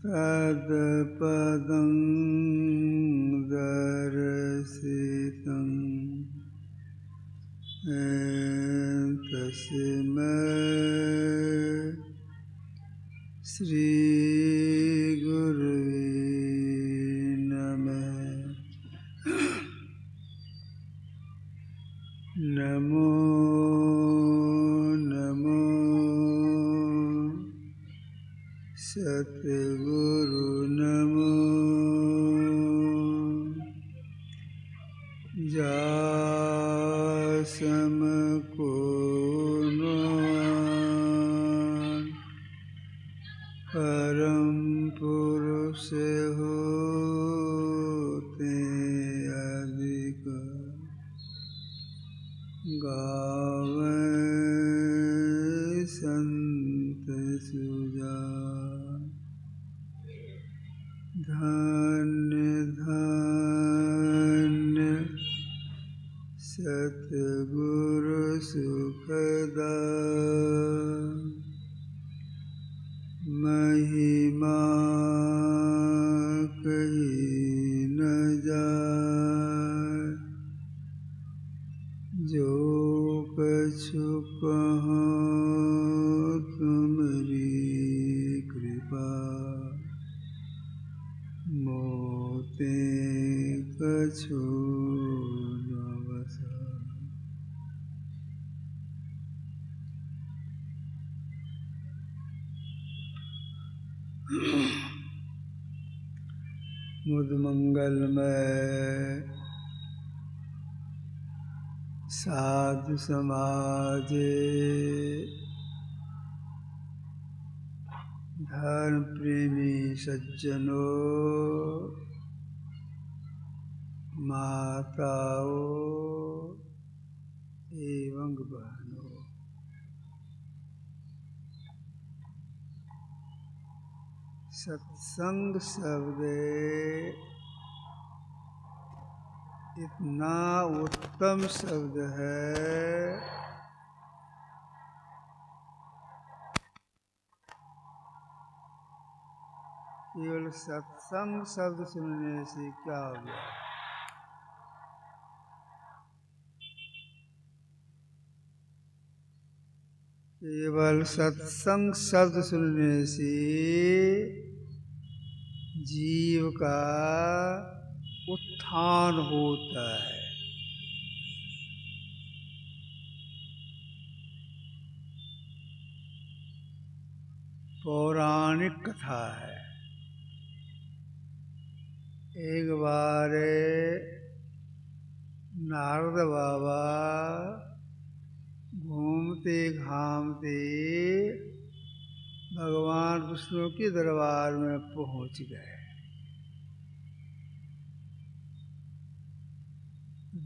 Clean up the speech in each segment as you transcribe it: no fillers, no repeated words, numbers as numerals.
तत्पदं दर्शितं तस्मै श्रीगुरुवे नमः। नमो नमो सद्गुरु नमो जासमको परम पुरुष होते अधिक गावे संत सुजान। धन्य धन्य सतगुरु सुखदाय महिमा कही न जाय। जो कछु कहो तुमरी कृपा मोते कछु न बसा। मुद मंगलमय साधु समाजे धर्म प्रेमी सज्जनों माताओं एवं बहनों, सत्संग शब्द इतना उत्तम शब्द है केवल सत्संग शब्द सुनने से क्या हो गया। केवल सत्संग शब्द सुनने से जीव का उत्थान होता है। पौराणिक कथा है। एक बार नारद बाबा घूमते घामते भगवान विष्णु के दरबार में पहुंच गए।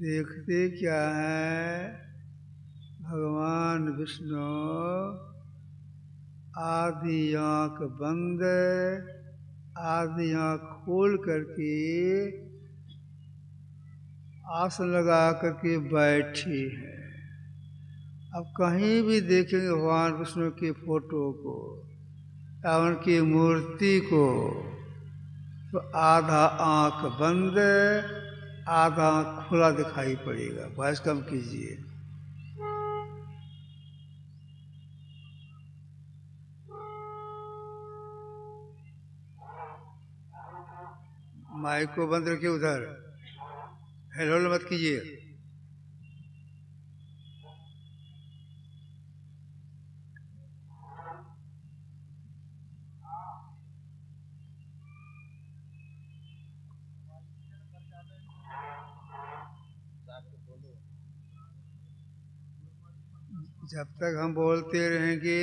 देखते क्या है, भगवान विष्णु आधी आंख बंद आधी आंख खोल करके आसन लगा करके बैठे हैं। अब कहीं भी देखेंगे भगवान विष्णु के फोटो को या उनकी मूर्ति को तो आधा आंख बंद आधा आंख खुला दिखाई पड़ेगा। वॉइस कम कीजिए। माइक को बंद रखिए, उधर हेलो मत कीजिए। जब तक हम बोलते रहेंगे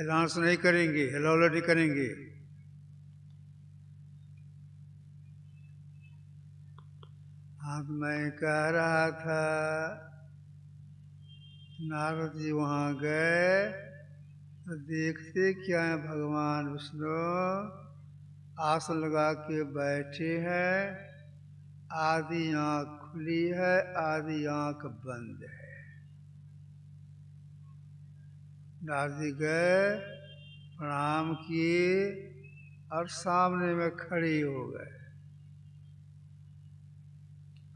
अनाउंस नहीं करेंगे, हेलो नहीं करेंगे। हाँ, मैं कह रहा था नारद जी वहाँ गए तो देखते क्या है, भगवान विष्णु आसन लगा के बैठे हैं। आधी आंख खुली है आधी आंख बंद है। नारद जी गए, प्रणाम किए और सामने में खड़ी हो गए।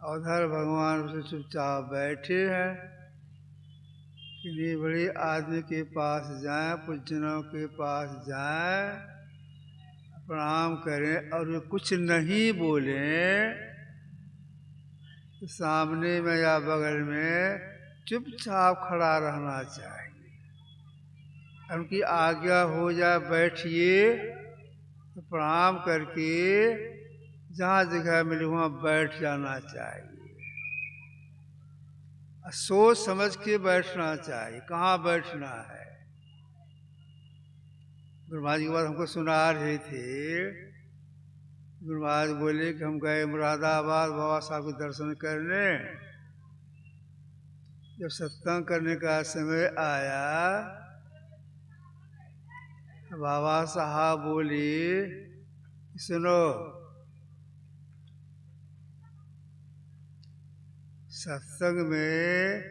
उधर भगवान उसे चुपचाप बैठे हैं। किसी बड़े आदमी के पास जाएं, पूज्यनों के पास जाएं, प्रणाम करें और वे कुछ नहीं बोले तो सामने में या बगल में चुपचाप खड़ा रहना चाहिए। उनकी आज्ञा हो जाए बैठिए तो प्रणाम करके जहाँ जगह मिले वहाँ बैठ जाना चाहिए। सोच समझ के बैठना चाहिए कहाँ बैठना है। गुरु महाराज की बात हमको सुना रहे थे। गुरु महाराज बोले कि हम गए मुरादाबाद बाबा साहब के दर्शन करने। जब सत्संग करने का समय आया बाबा साहब बोले सुनो, सत्संग में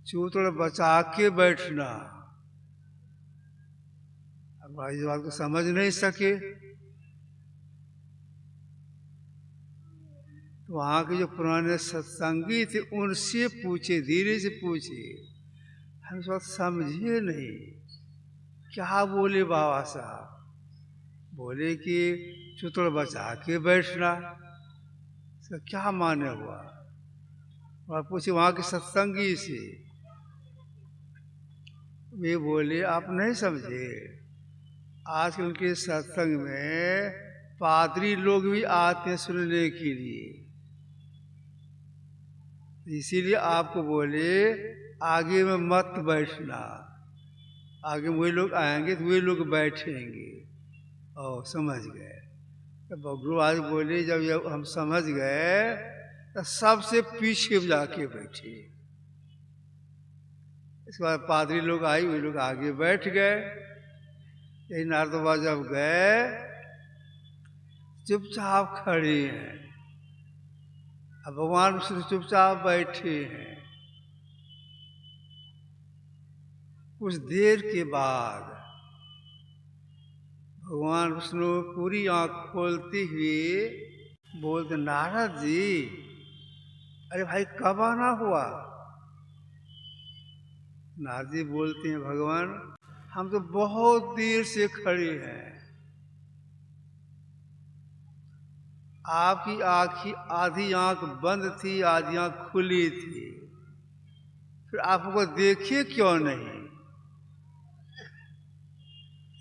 चूतड़ बचा के बैठना। अब भाई इस बात को समझ नहीं सके तो वहाँ के जो पुराने सत्संगी थे उनसे पूछे, धीरे से पूछे। हम इस बात समझे नहीं क्या बोले बाबा साहब। बोले कि चूतड़ बचा के बैठना, इसका क्या माने हुआ। और पूछे वहाँ के सत्संगी से, वे बोले आप नहीं समझे। आजकल उनके सत्संग में पादरी लोग भी आते हैं सुनने के लिए, इसीलिए आपको बोले आगे में मत बैठना। आगे में वही लोग आएंगे तो वही लोग बैठेंगे। और समझ गए। तो गुरु आज बोले जब हम समझ गए तो सबसे पीछे जाके बैठे। इसके बाद पादरी लोग आई, वे लोग आगे बैठ गए। यही नारद बाबा जब गए चुपचाप खड़े हैं, अब भगवान विष्णु चुपचाप बैठे हैं। कुछ देर के बाद भगवान विष्णु पूरी आंख खोलते हुए बोलते नारद जी, अरे भाई कब आना हुआ। नारद जी बोलते हैं भगवान हम तो बहुत देर से खड़े हैं, आपकी आँखी आधी आंख बंद थी आधी आंख खुली थी, फिर आपको देखे क्यों नहीं।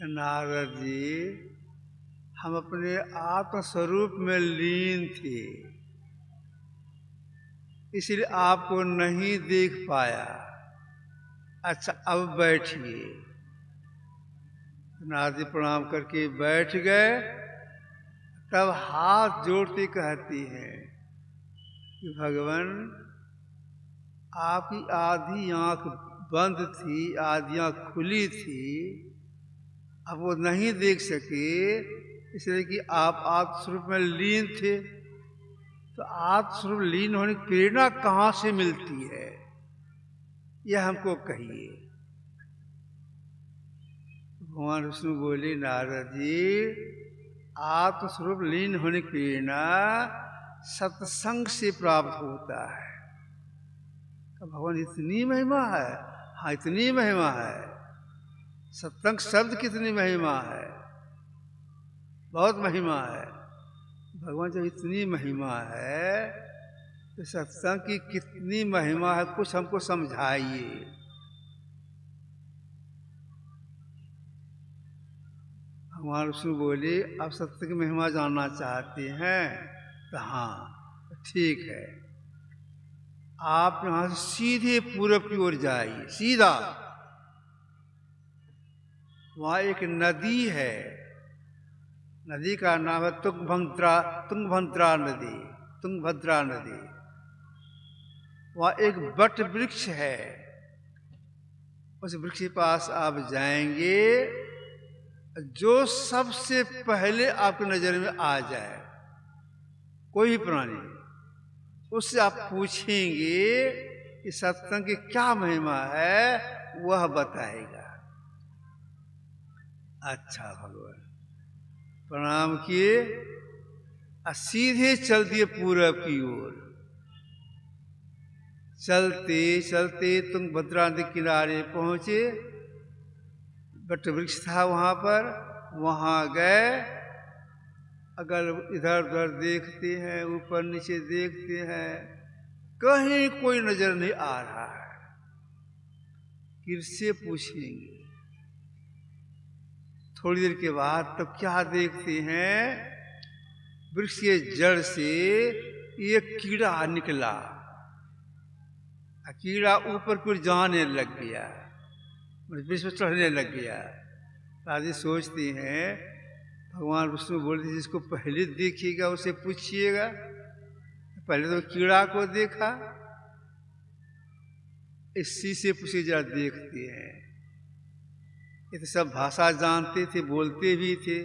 नारद जी हम अपने आत्म स्वरूप में लीन थे, इसलिए आपको नहीं देख पाया। अच्छा अब बैठिए। नारद जी प्रणाम करके बैठ गए। तब हाथ जोड़ते कहती हैं कि भगवान आपकी आधी आंख बंद थी आधी आंख खुली थी, अब वो नहीं देख सके इसलिए कि आप आत्मस्वरूप में लीन थे। तो आत्मस्वरूप लीन होने की प्रेरणा कहाँ से मिलती है यह हमको कहिए। भगवान विष्णु बोले नारद जी आत्मस्वरूप लीन होने की प्रेरणा सत्संग से प्राप्त होता है। तो भगवान इतनी महिमा है। हाँ इतनी महिमा है। सत्संग शब्द कितनी महिमा है, बहुत महिमा है। भगवान जब इतनी महिमा है तो सत्संग की कितनी महिमा है कुछ हमको समझाइए। भगवान विष्णु बोले आप सत्संग की महिमा जानना चाहते हैं तो हाँ ठीक है, आप यहाँ से सीधे पूरब की ओर जाइए सीधा। वहाँ एक नदी है, नदी का नाम है तुंगभद्रा नदी। तुंगभद्रा नदी। वहाँ एक बट वृक्ष है, उस वृक्ष के पास आप जाएंगे, जो सबसे पहले आपकी नजर में आ जाए कोई भी प्राणी, उससे आप पूछेंगे कि सत्संग की क्या महिमा है, वह बताएगा। अच्छा भगवान प्रणाम किए और सीधे चल दिए पूरब की ओर। चलते चलते तुंगभद्रा नदी किनारे पहुंचे। बट वृक्ष था वहां पर, वहां गए। अगर इधर उधर देखते हैं, ऊपर नीचे देखते हैं, कहीं कोई नजर नहीं आ रहा है। किससे पूछेंगे? थोड़ी देर के बाद तो क्या देखते हैं, वृक्ष के जड़ से एक कीड़ा निकला। कीड़ा ऊपर कुछ जाने लग गया, वृक्ष पर चढ़ने लग गया। राजे सोचते हैं, भगवान विष्णु बोलते जिसको पहले देखिएगा उसे पूछिएगा। पहले तो कीड़ा को देखा, इसी से पूछे जरा देखते हैं। ये तो सब भाषा जानते थे, बोलते भी थे।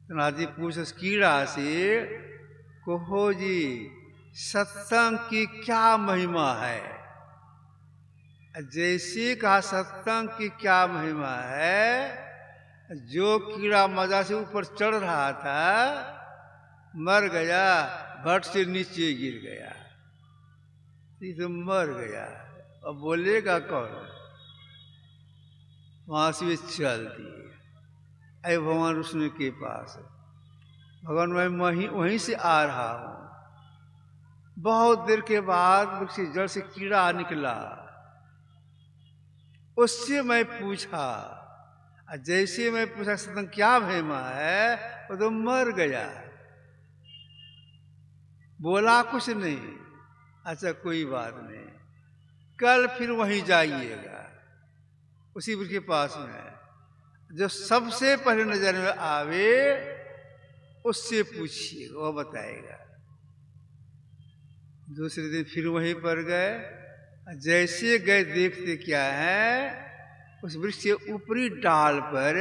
तो राजे पूछ उस कीड़ा से, कहो जी सत्संग की क्या महिमा है? जैसे कहा सत्संग की क्या महिमा है, जो कीड़ा मजा से ऊपर चढ़ रहा था मर गया, भट से नीचे गिर गया, तो मर गया। अब बोलेगा कौन? वहां से वे चल दिए। अरे भगवान विष्णु के पास, भगवान मैं वहीं से आ रहा हूं। बहुत देर के बाद वृक्ष जड़ से कीड़ा निकला, उससे मैं पूछा। जैसे मैं पूछा सत्संग क्या महिमा है, वो तो मर गया, बोला कुछ नहीं। अच्छा कोई बात नहीं, कल फिर वहीं जाइएगा, उसी वृक्ष के पास में जो सबसे पहले नजर में आवे उससे पूछिएगा, वो बताएगा। दूसरे दिन फिर वहीं पर गए। जैसे गए देखते क्या है, उस वृक्ष के ऊपरी डाल पर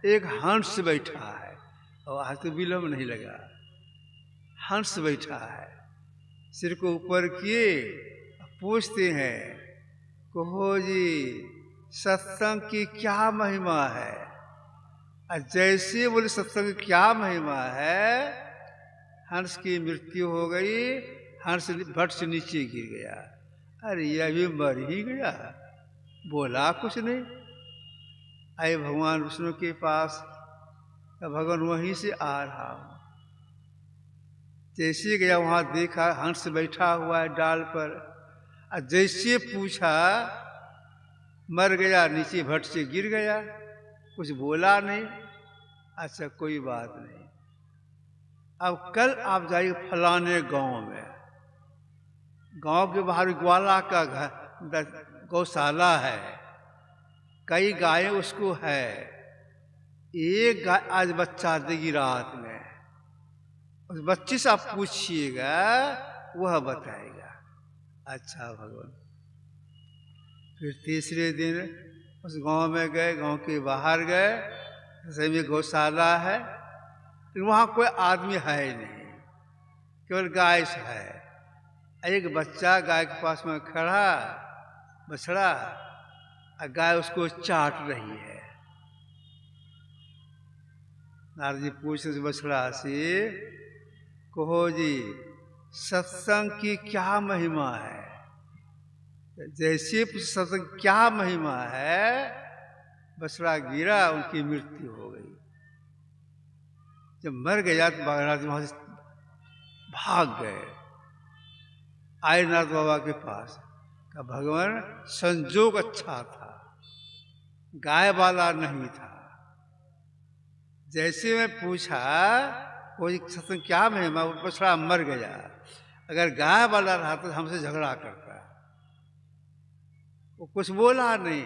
एक हंस बैठा है। और आज तो विलंब नहीं लगा, हंस बैठा है, सिर को ऊपर किए पूछते हैं, कहो जी सत्संग की क्या महिमा है? जैसे बोले सत्संग की क्या महिमा है, हंस की मृत्यु हो गई, हंस भट से नीचे गिर गया। अरे यह भी मर ही गया, बोला कुछ नहीं। आए भगवान विष्णु के पास, भगवान वहीं से आ रहा हूं। जैसे गया वहां देखा हंस बैठा हुआ है डाल पर। जैसे पूछा मर गया, नीचे भट से गिर गया, कुछ बोला नहीं। अच्छा कोई बात नहीं, अब कल आप जाइए फलाने गांव में, गांव के बाहर ग्वाला का घर गौशाला है, कई गायें उसको है। एक गाय आज बच्चा देगी रात में, उस बच्चे से आप पूछिएगा, वह बताएगा। अच्छा भगवान। फिर तीसरे दिन उस गांव में गए, गांव के बाहर गए, सही में गौशाला है, वहां कोई आदमी है नहीं, केवल गाय है। एक बच्चा गाय के पास में खड़ा, बछड़ा, और गाय उसको चाट रही है। नारद जी पूछे उस बछड़ा से, कहो जी सत्संग की क्या महिमा है? जैसे सत्संग क्या महिमा है, बछड़ा गिरा, उनकी मृत्यु हो गई। जब मर गया तो महाराज वहां से भाग गए, आए नारद बाबा के पास। का भगवान संजोग अच्छा था, गाय वाला नहीं था। जैसे मैं पूछा कोई सत्संग क्या महिमा, वो बछड़ा मर गया, अगर गाय वाला रहा तो हमसे झगड़ा करता। वो कुछ बोला नहीं,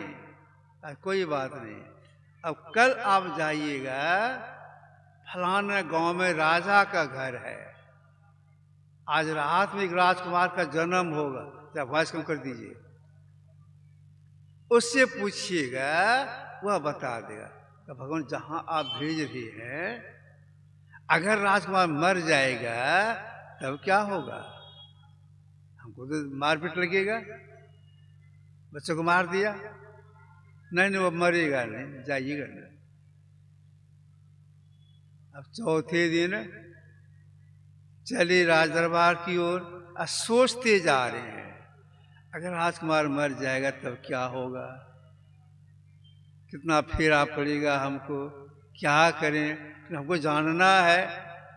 कोई बात नहीं। अब कल आप जाइएगा, फलाना गांव में राजा का घर है, आज रात में एक राजकुमार का जन्म होगा, या वॉइस कम कर दीजिए, उससे पूछिएगा, वह बता देगा। तो भगवान जहां आप भेज रहे हैं, अगर राजकुमार मर जाएगा तब क्या होगा? हमको तो मारपीट लगेगा, बच्चों को मार दिया। नहीं नहीं, वो मरेगा नहीं, जाइएगा नहीं। अब चौथे दिन चले राज दरबार की ओर। और सोचते जा रहे हैं, अगर राजकुमार मर जाएगा तब क्या होगा, कितना फेरा पड़ेगा हमको, क्या करें। हमको जानना है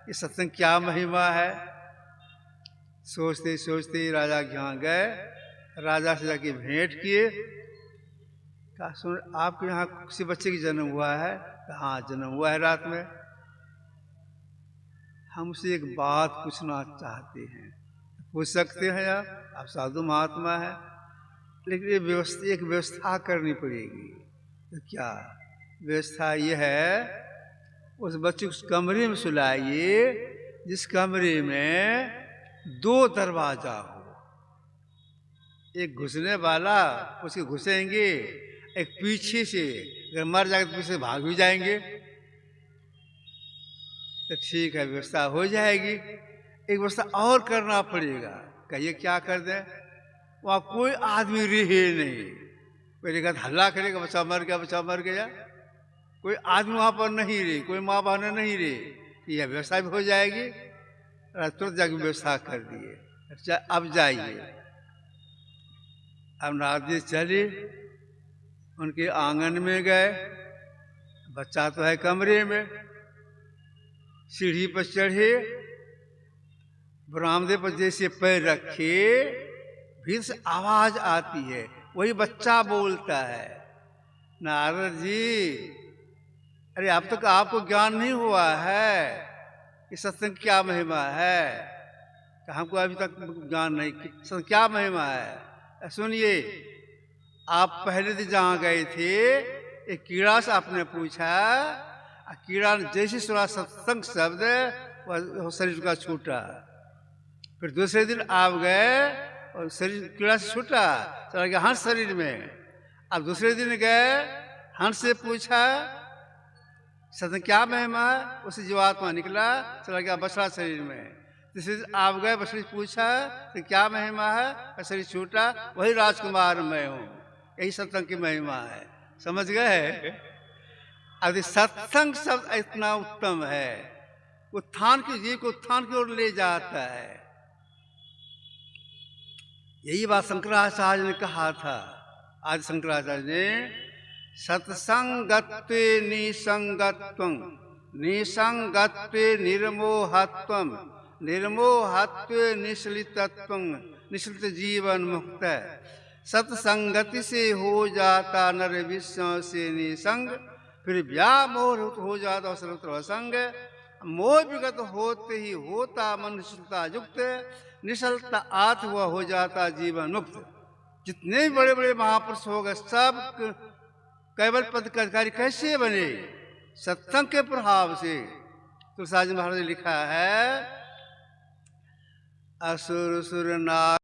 कि सत्संग क्या महिमा है। सोचते सोचते राजा के यहाँ गए, राजा से जाके भेंट किए। कहा सुन, आपके यहाँ किसी बच्चे की जन्म हुआ है? हाँ, जन्म हुआ है रात में। हमसे एक बात पूछना चाहते हैं। पूछ सकते हैं आप साधु महात्मा है, लेकिन ये व्यवस्था, एक व्यवस्था करनी पड़ेगी। तो क्या व्यवस्था ये है, उस बच्चे को उस कमरे में सुलाइए जिस कमरे में 2 दरवाजा हो। एक घुसने वाला, उसके घुसेंगे, एक पीछे से, अगर मर जाएगा तो पीछे भाग भी जाएंगे। तो ठीक है, व्यवस्था हो जाएगी। एक व्यवस्था और करना पड़ेगा। कहिए क्या कर दें? वहाँ कोई आदमी रहे नहीं। कोई देखा हल्ला करेगा, बच्चा मर गया, बच्चा मर गया। कोई आदमी वहाँ पर नहीं रहे, कोई माँ बहन नहीं रहे। यह व्यवस्था भी हो जाएगी। तुरंत जाकर व्यवस्था कर दिए। अच्छा, अब जाइए। अब नारद जी चले, उनके आंगन में गए। बच्चा तो है कमरे में। सीढ़ी पर चढ़े, बरामदे पर जैसे पैर रखे, भीतर से आवाज आती है, वही बच्चा बोलता है, नारद जी, अरे अब तक आपको ज्ञान नहीं हुआ है कि सत्संग क्या महिमा है? कि हमको अभी तक ज्ञान नहीं, सत्संग क्या महिमा है। सुनिए, आप पहले दिन जहाँ गए थे, एक कीड़ा से आपने पूछा, कीड़ा ने जैसे सुना सत्संग शब्द, वह शरीर का छूटा। फिर दूसरे दिन आप गए और शरीर कीड़ा से छूटा, चला गया हंस शरीर में। अब दूसरे दिन गए, हंस से पूछा सत्संग क्या महिमा, उसे जीवात्मा निकला, चला गया बछड़ा शरीर में। तीसरे दिन आप गए, बछड़ी पूछा तो क्या महिमा है, शरीर छूटा, वही राजकुमार मैं हूँ। यही सत्संग की महिमा है। समझ गए? अब सत्संग शब्द इतना उत्तम है, उत्थान की जीव को उत्थान की ओर ले जाता है। यही बात शंकराचार्य ने कहा था। आज शंकराचार्य ने सत्संगत्वे निसंगत्वं, निसंगत्वे निर्मोहत्वं, निर्मोहत्वे निश्चलितत्वं, निश्चलित जीवन मुक्त। सत्संगति से हो जाता नर विश्व से निसंग, फिर व्यामोह हो जाता सर्वत्र असंग। मोह विगत होते ही होता मन निश्चलता युक्त, निश्चलता आत हुआ हो जाता जीवन मुक्त। जितने भी बड़े बड़े महापुरुष हो गए, सब केवल पद के अधिकारी कैसे बने? सत्संग के प्रभाव से। तुलसीदास महाराज ने लिखा है, असुर सुर नाग